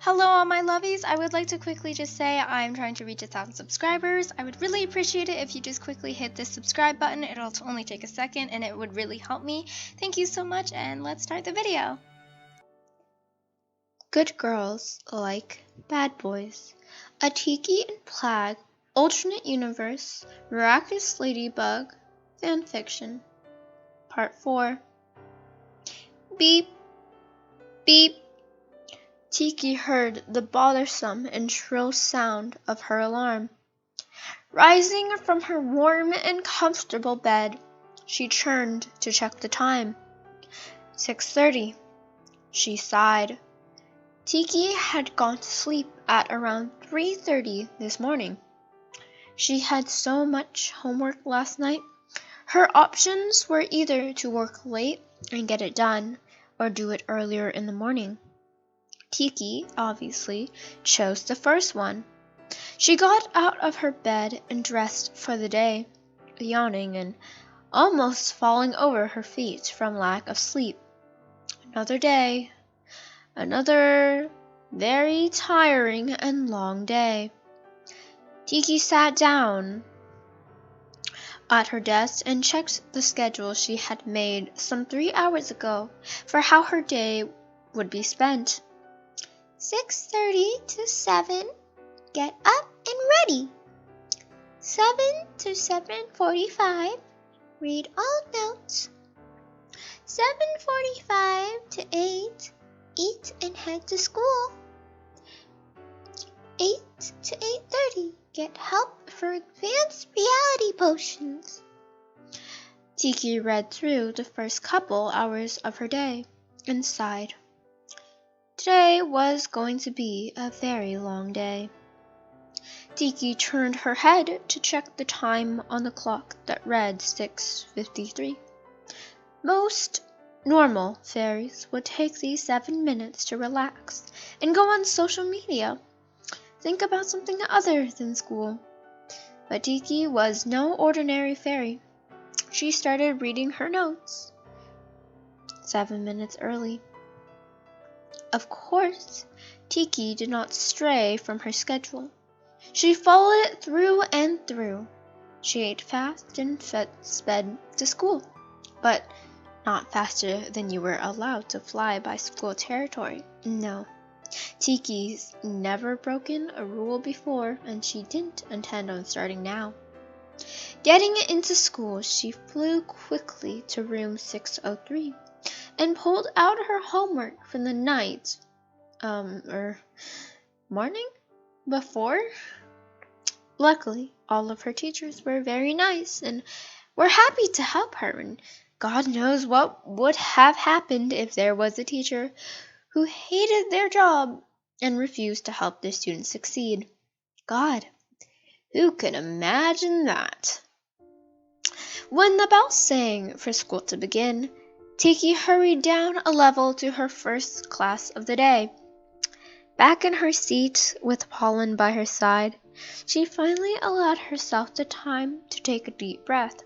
Hello all my lovies, I would like to quickly just say I'm trying to reach 1,000 subscribers. I would really appreciate it if you just quickly hit the subscribe button. It'll only take a second and it would really help me. Thank you so much and let's start the video. Good girls like bad boys. A Tikki and Plagg, alternate universe, Miraculous ladybug, fanfiction. Part 4. Beep, beep. Tikki heard the bothersome and shrill sound of her alarm. Rising from her warm and comfortable bed, she turned to check the time. 6:30. She sighed. Tikki had gone to sleep at around 3:30 this morning. She had so much homework last night. Her options were either to work late and get it done, or do it earlier in the morning. Tikki, obviously, chose the first one. She got out of her bed and dressed for the day, yawning and almost falling over her feet from lack of sleep. Another day, another very tiring and long day. Tikki sat down at her desk and checked the schedule she had made some 3 hours ago for how her day would be spent. 6:30 to 7, get up and ready. 7 to 7:45, read all notes. 7:45 to 8, eat and head to school. 8 to 8:30, get help for advanced reality potions. Tikki read through the first couple hours of her day and sighed. Today was going to be a very long day. Tikki turned her head to check the time on the clock that read 6:53. Most normal fairies would take these 7 minutes to relax and go on social media, think about something other than school. But Tikki was no ordinary fairy. She started reading her notes 7 minutes early. Of course, Tikki did not stray from her schedule. She followed it through and through. She ate fast and sped to school, but not faster than you were allowed to fly by school territory. No, Tikki's never broken a rule before, and she didn't intend on starting now. Getting into school, she flew quickly to room 603. And pulled out her homework from the night, morning before. Luckily, all of her teachers were very nice and were happy to help her, and God knows what would have happened if there was a teacher who hated their job and refused to help their students succeed. God, who could imagine that? When the bell sang for school to begin, Tikki hurried down a level to her first class of the day. Back in her seat with Pollen by her side, she finally allowed herself the time to take a deep breath.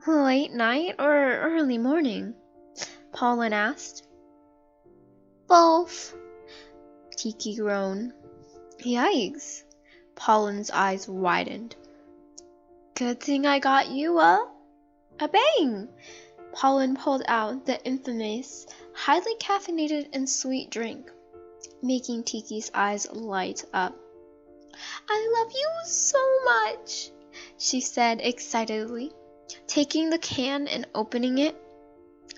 Late night or early morning? Pollen asked. Both, Tikki groaned. Yikes! Pollen's eyes widened. Good thing I got you a bang! Pollen pulled out the infamous, highly caffeinated and sweet drink, making Tikki's eyes light up. I love you so much, she said excitedly, taking the can and opening it.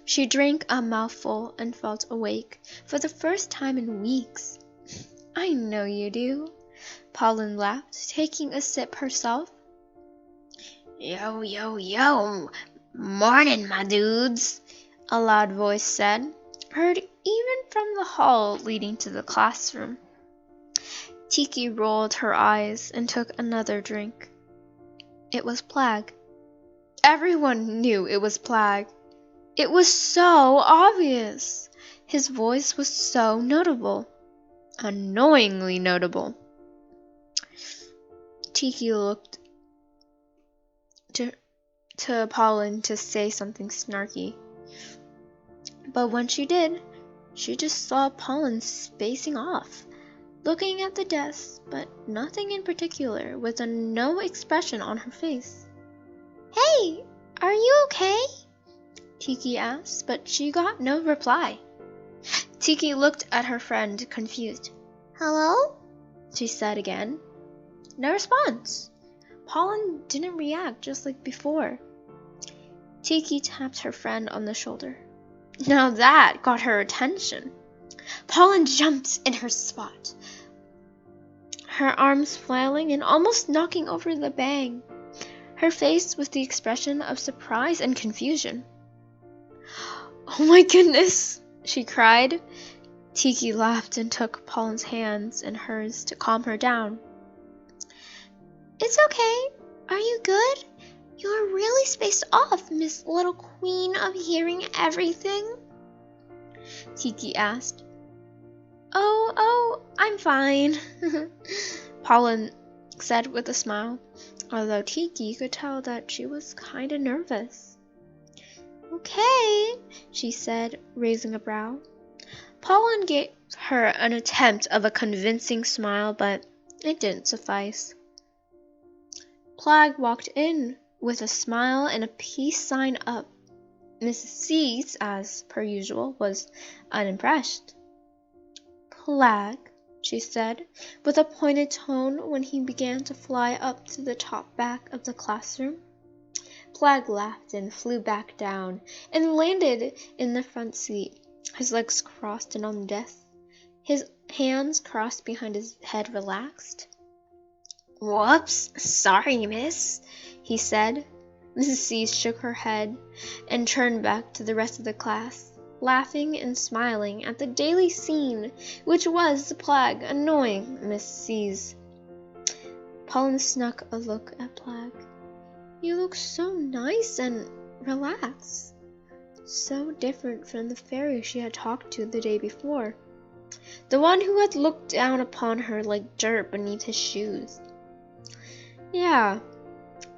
She drank a mouthful and felt awake for the first time in weeks. I know you do, Pollen laughed, taking a sip herself. Yo, yo, yo! Morning, my dudes, a loud voice said, heard even from the hall leading to the classroom. Tikki rolled her eyes and took another drink. It was Plagg. Everyone knew it was Plagg. It was so obvious. His voice was so notable. Annoyingly notable. Tikki looked to Pollen to say something snarky. But when she did, she just saw Pollen spacing off, looking at the desk, but nothing in particular, with no expression on her face. "Hey, are you okay?" Tikki asked, but she got no reply. Tikki looked at her friend, confused. "Hello?" she said again. No response. Pollen didn't react just like before. Tikki tapped her friend on the shoulder. Now that got her attention. Pollen jumped in her spot, her arms flailing and almost knocking over the bang, her face with the expression of surprise and confusion. "Oh my goodness," she cried. Tikki laughed and took Pollen's hands in hers to calm her down. "It's okay. Are you good? You're really spaced off, Miss Little Queen of Hearing Everything," Tikki asked. Oh, I'm fine," Pollen said with a smile, although Tikki could tell that she was kinda nervous. "Okay," she said, raising a brow. Pollen gave her an attempt of a convincing smile, but it didn't suffice. Plagg walked in with a smile and a peace sign up. Mrs. C's, as per usual, was unimpressed. "Plagg," she said, with a pointed tone when he began to fly up to the top back of the classroom. Plagg laughed and flew back down and landed in the front seat, his legs crossed and on the desk, his hands crossed behind his head, relaxed. "Whoops, sorry, miss," he said. Mrs. C shook her head and turned back to the rest of the class, laughing and smiling at the daily scene, which was Plagg annoying Miss C's. Pollen snuck a look at Plagg. "You look so nice and relaxed." So different from the fairy she had talked to the day before, the one who had looked down upon her like dirt beneath his shoes. Yeah,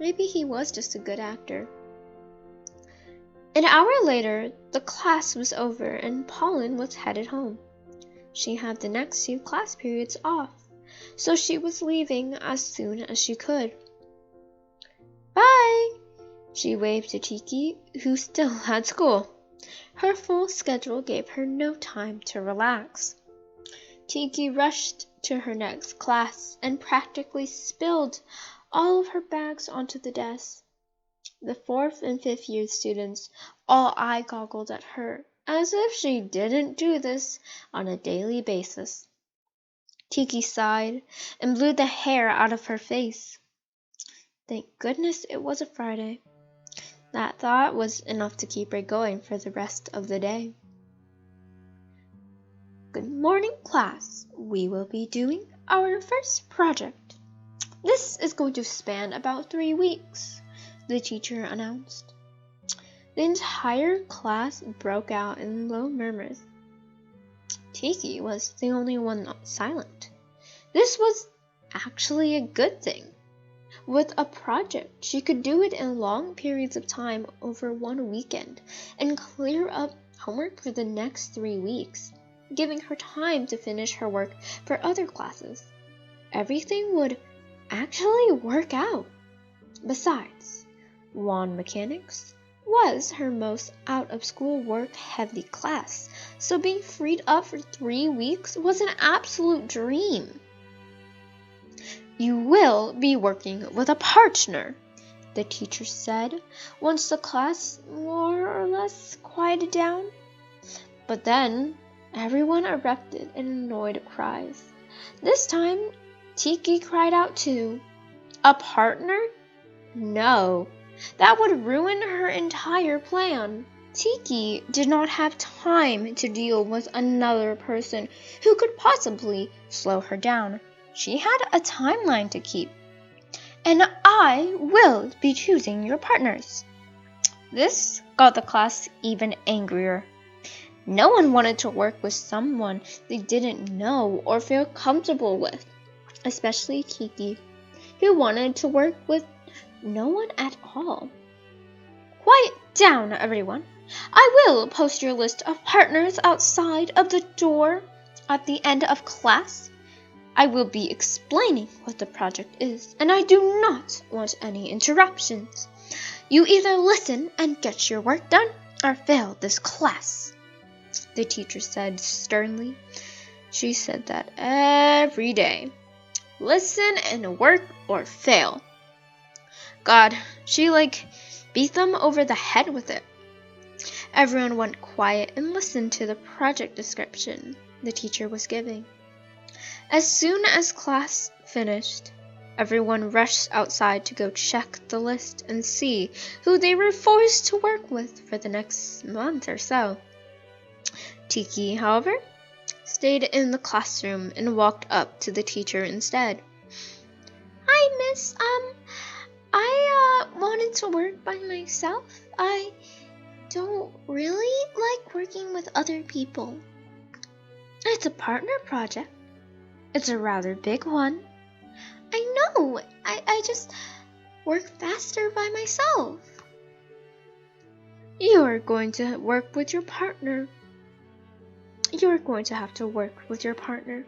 maybe he was just a good actor. An hour later, the class was over and Pollen was headed home. She had the next 2 class periods off, so she was leaving as soon as she could. "Bye!" she waved to Tikki, who still had school. Her full schedule gave her no time to relax. Tikki rushed to her next class and practically spilled all of her bags onto the desk. The 4th and 5th year students all eye-goggled at her, as if she didn't do this on a daily basis. Tikki sighed and blew the hair out of her face. Thank goodness it was a Friday. That thought was enough to keep her going for the rest of the day. "Good morning, class. We will be doing our first project. This is going to span about 3 weeks, the teacher announced. The entire class broke out in low murmurs. Tikki was the only one silent. This was actually a good thing. With a project, she could do it in long periods of time over 1 weekend and clear up homework for the next 3 weeks, giving her time to finish her work for other classes. Everything would actually work out. Besides, wand mechanics was her most out-of-school work-heavy class, so being freed up for 3 weeks was an absolute dream. "You will be working with a partner," the teacher said, once the class more or less quieted down. But then everyone erupted in annoyed cries. This time, Tikki cried out too. A partner? No, that would ruin her entire plan. Tikki did not have time to deal with another person who could possibly slow her down. She had a timeline to keep. "And I will be choosing your partners." This got the class even angrier. No one wanted to work with someone they didn't know or feel comfortable with, especially Tikki, who wanted to work with no one at all. "Quiet down, everyone. I will post your list of partners outside of the door at the end of class. I will be explaining what the project is, and I do not want any interruptions. You either listen and get your work done, or fail this class," the teacher said sternly. She said that every day. Listen and work or fail. God, she beat them over the head with it. Everyone went quiet and listened to the project description the teacher was giving. As soon as class finished, everyone rushed outside to go check the list and see who they were forced to work with for the next month or so. Tikki, however, stayed in the classroom and walked up to the teacher instead. "Hi, miss. I wanted to work by myself. I don't really like working with other people. It's a partner project. It's a rather big one. I know. I just work faster by myself." "You are going to work with your partner. You are going to have to work with your partner.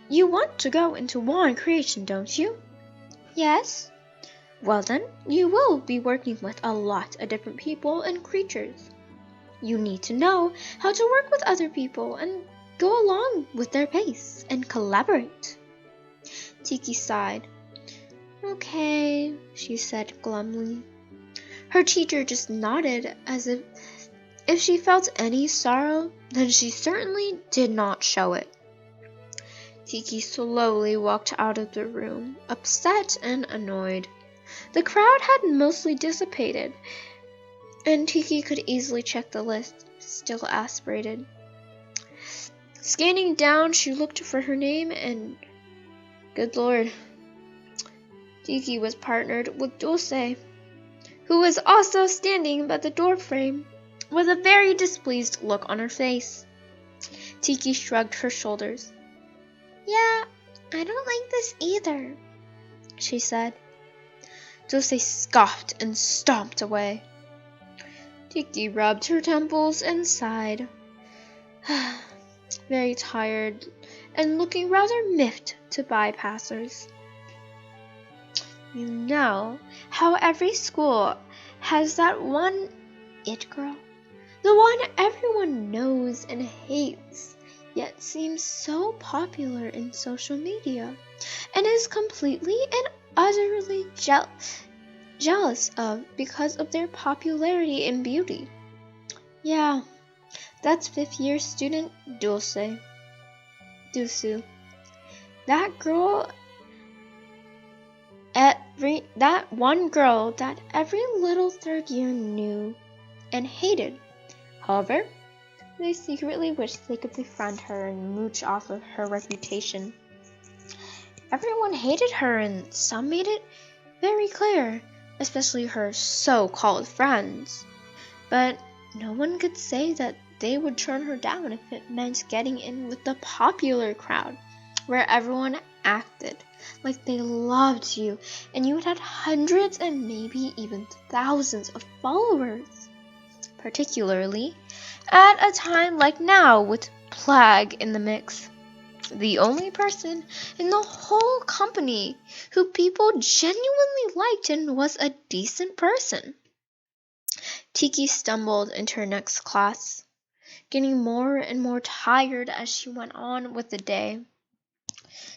You want to go into wand creation, don't you?" "Yes." "Well then, you will be working with a lot of different people and creatures. You need to know how to work with other people and go along with their pace and collaborate." Tikki sighed. "Okay," she said glumly. Her teacher just nodded as if she felt any sorrow, then she certainly did not show it. Tikki slowly walked out of the room, upset and annoyed. The crowd had mostly dissipated, and Tikki could easily check the list, still aspirated. Scanning down, she looked for her name, and good lord, Tikki was partnered with Dulce, who was also standing by the doorframe with a very displeased look on her face. Tikki shrugged her shoulders. "Yeah, I don't like this either," she said. Dulce scoffed and stomped away. Tikki rubbed her temples and sighed, very tired and looking rather miffed to bypassers. You know how every school has that one it girl? The one everyone knows and hates, yet seems so popular in social media, and is completely and utterly jealous of because of their popularity and beauty. Yeah, that's 5th year student Dusu. That one girl that every little 3rd year knew and hated. However, they secretly wished they could befriend her and mooch off of her reputation. Everyone hated her, and some made it very clear, especially her so-called friends. But no one could say that they would turn her down if it meant getting in with the popular crowd, where everyone acted like they loved you, and you had hundreds and maybe even thousands of followers. Particularly at a time like now with Plagg in the mix, the only person in the whole company who people genuinely liked and was a decent person. Tikki stumbled into her next class, getting more and more tired as she went on with the day.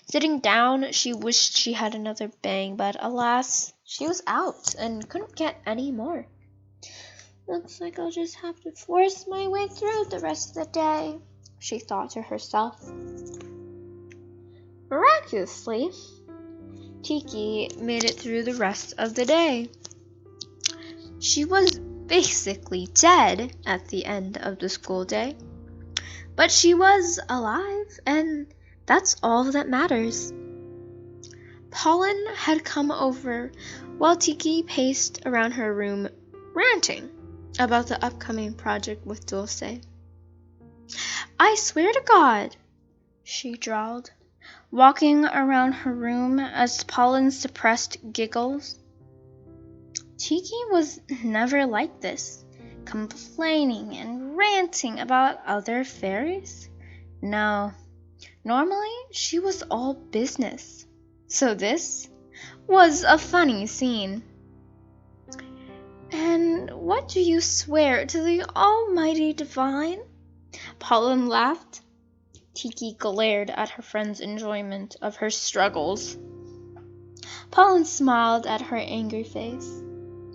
Sitting down, she wished she had another bang, but alas, she was out and couldn't get any more. Looks like I'll just have to force my way through the rest of the day, she thought to herself. Miraculously, Tikki made it through the rest of the day. She was basically dead at the end of the school day, but she was alive, and that's all that matters. Pollen had come over while Tikki paced around her room, ranting about the upcoming project with Dulce. I swear to God, she drawled, walking around her room as Pollen suppressed giggles. Tikki was never like this, complaining and ranting about other fairies? No, normally she was all business. So this was a funny scene. And what do you swear to the Almighty Divine? Pollen laughed. Tikki glared at her friend's enjoyment of her struggles. Pollen smiled at her angry face.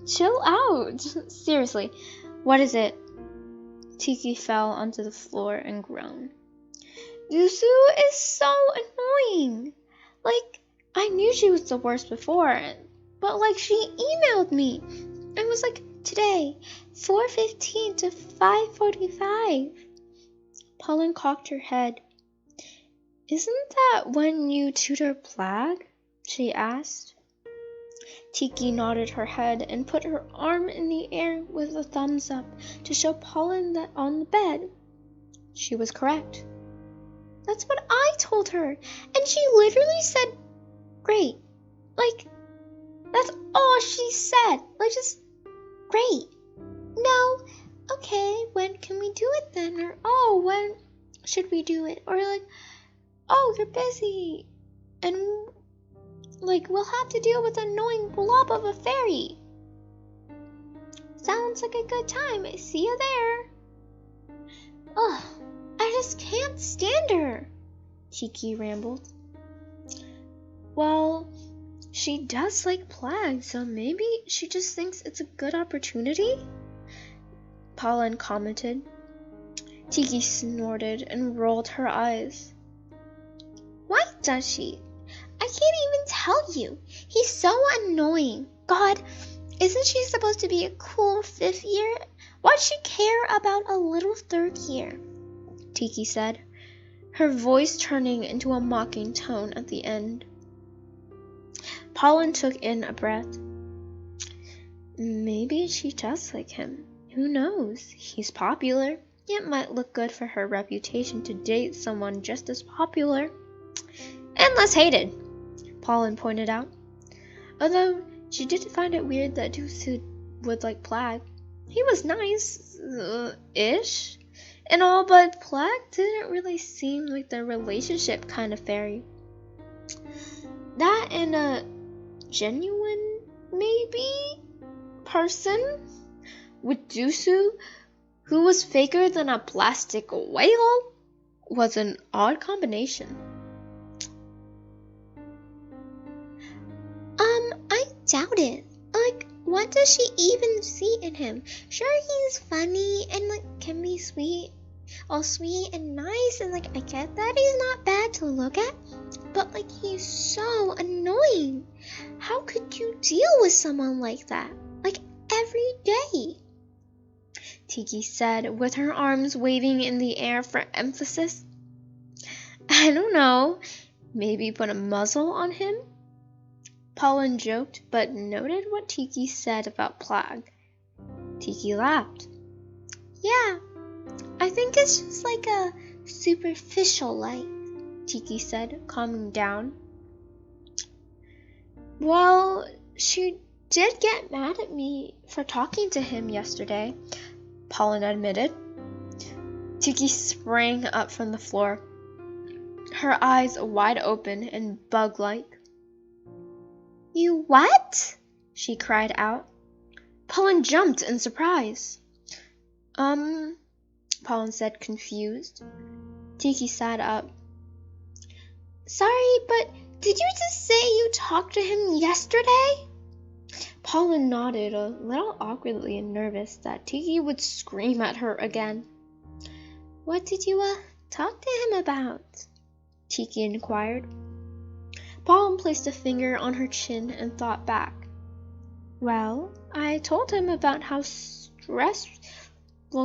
Chill out. Seriously, what is it? Tikki fell onto the floor and groaned. Yuzu is so annoying. Like, I knew she was the worst before, but like she emailed me. It was like, today, 4:15 to 5:45. Pollen cocked her head. Isn't that when you tutor Plagg? She asked. Tikki nodded her head and put her arm in the air with a thumbs up to show Pollen that on the bed. She was correct. That's what I told her, and she literally said, great. Like, that's all she said. Like, just, great. No, okay, when can we do it then? Or, oh, when should we do it? Or like, oh, you're busy. And, like, we'll have to deal with the annoying blob of a fairy. Sounds like a good time. See you there. Ugh, I just can't stand her, Tikki rambled. Well, she does like Plagg, so maybe she just thinks it's a good opportunity? Pollen commented. Tikki snorted and rolled her eyes. Why does she? I can't even tell you. He's so annoying. God, isn't she supposed to be a cool 5th year? Why'd she care about a little 3rd year? Tikki said, her voice turning into a mocking tone at the end. Pollen took in a breath. Maybe she does like him. Who knows? He's popular. It might look good for her reputation to date someone just as popular. And less hated, Pollen pointed out. Although she did find it weird that Yuzu would like Plagg. He was nice-ish and all, but Plagg didn't really seem like the relationship kind of fairy. That and a genuine, maybe, person with Yuzu, who was faker than a plastic whale, was an odd combination. I doubt it. Like, what does she even see in him? Sure, he's funny and, like, can be sweet. All sweet and nice, and, like, I get that he's not bad to look at. But, like, he's so annoying. How could you deal with someone like that? Like, every day? Tikki said, with her arms waving in the air for emphasis. I don't know. Maybe put a muzzle on him? Pollen joked, but noted what Tikki said about Plagg. Tikki laughed. Yeah, I think it's just like a superficial like, Tikki said, calming down. Well, she did get mad at me for talking to him yesterday, Pollen admitted. Tikki sprang up from the floor, her eyes wide open and bug-like. You what? She cried out. Pollen jumped in surprise. Pollen said, confused. Tikki sat up. Sorry, but did you just say you talked to him yesterday? Pollen nodded, a little awkwardly and nervous that Tikki would scream at her again. What did you, talk to him about? Tikki inquired. Pollen placed a finger on her chin and thought back. Well, I told him about how stressful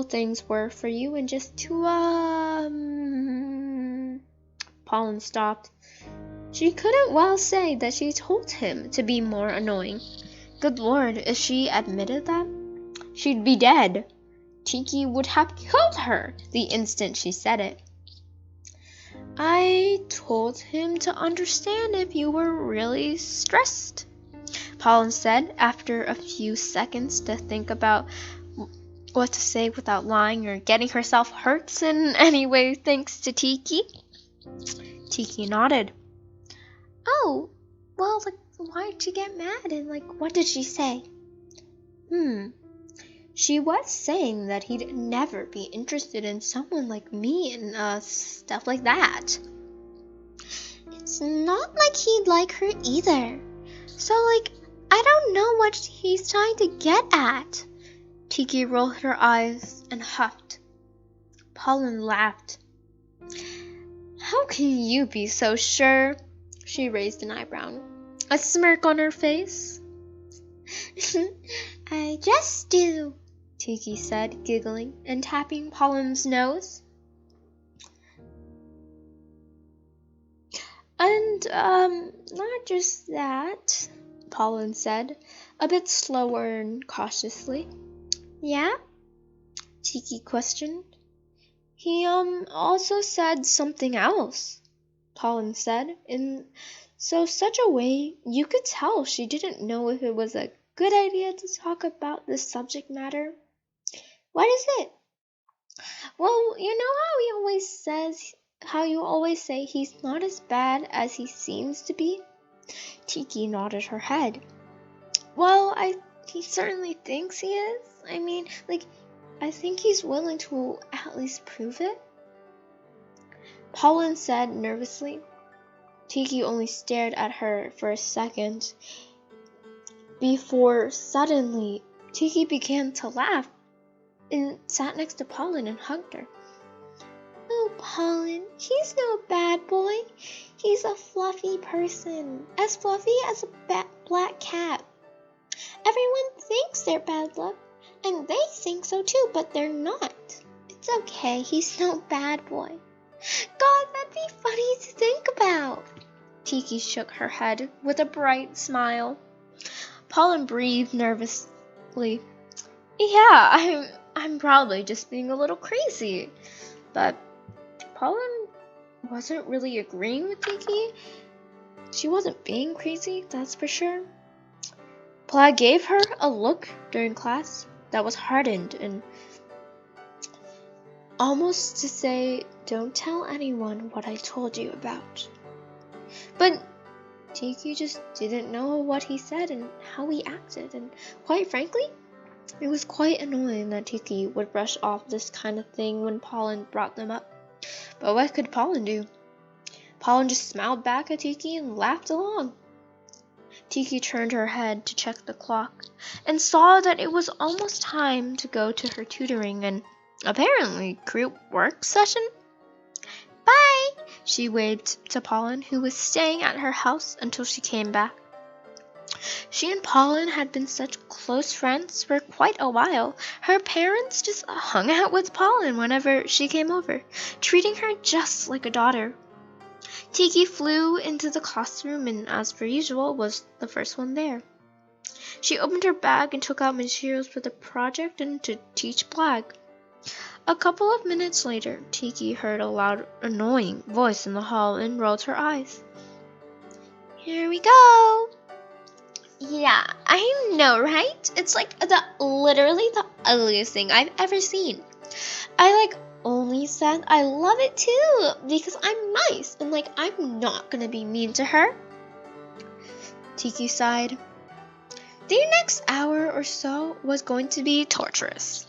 things were for you and just to, Pollen stopped. She couldn't well say that she told him to be more annoying. Good Lord, if she admitted that, she'd be dead. Tikki would have killed her the instant she said it. I told him to understand if you were really stressed, Pollen said after a few seconds to think about what to say without lying or getting herself hurt in any way thanks to Tikki. Tikki nodded. Oh, well, like, why'd she get mad and, like, what did she say? She was saying that he'd never be interested in someone like me and, stuff like that. It's not like he'd like her either. So, like, I don't know what he's trying to get at. Tikki rolled her eyes and huffed. Pollen laughed. How can you be so sure? She raised an eyebrow, a smirk on her face. I just do, Tikki said, giggling and tapping Pollen's nose. And, not just that, Pollen said, a bit slower and cautiously. Yeah? Tikki questioned. He, also said something else, Pollen said, in such a way you could tell she didn't know if it was a good idea to talk about this subject matter. What is it? Well, you know how you always say he's not as bad as he seems to be? Tikki nodded her head. Well, he certainly thinks he is. I mean, like, I think he's willing to at least prove it. Pollen said nervously. Tikki only stared at her for a second before suddenly Tikki began to laugh and sat next to Pollen and hugged her. Oh, Pollen, he's no bad boy. He's a fluffy person, as fluffy as a black cat. Everyone thinks they're bad luck, and they think so too, but they're not. It's okay, he's no bad boy. God, that'd be funny to think about. Tikki shook her head with a bright smile. Pollen breathed nervously. Yeah, I'm probably just being a little crazy. But Pollen wasn't really agreeing with Tikki. She wasn't being crazy, that's for sure. Plagg gave her a look during class that was hardened and almost to say, don't tell anyone what I told you about. But Tikki just didn't know what he said and how he acted, and quite frankly, it was quite annoying that Tikki would brush off this kind of thing when Pollen brought them up. But what could Pollen do? Pollen just smiled back at Tikki and laughed along. Tikki turned her head to check the clock and saw that it was almost time to go to her tutoring and apparently group work session. Bye! She waved to Pollen, who was staying at her house until she came back. She and Pollen had been such close friends for quite a while. Her parents just hung out with Pollen whenever she came over, treating her just like a daughter. Tikki flew into the classroom and, as per usual, was the first one there. She opened her bag and took out materials for the project and to teach Plagg. A couple of minutes later, Tikki heard a loud, annoying voice in the hall and rolled her eyes. Here we go! Yeah, I know, right? It's like literally the ugliest thing I've ever seen. I only said I love it too because I'm nice and I'm not gonna be mean to her. Tikki sighed. The next hour or so was going to be torturous.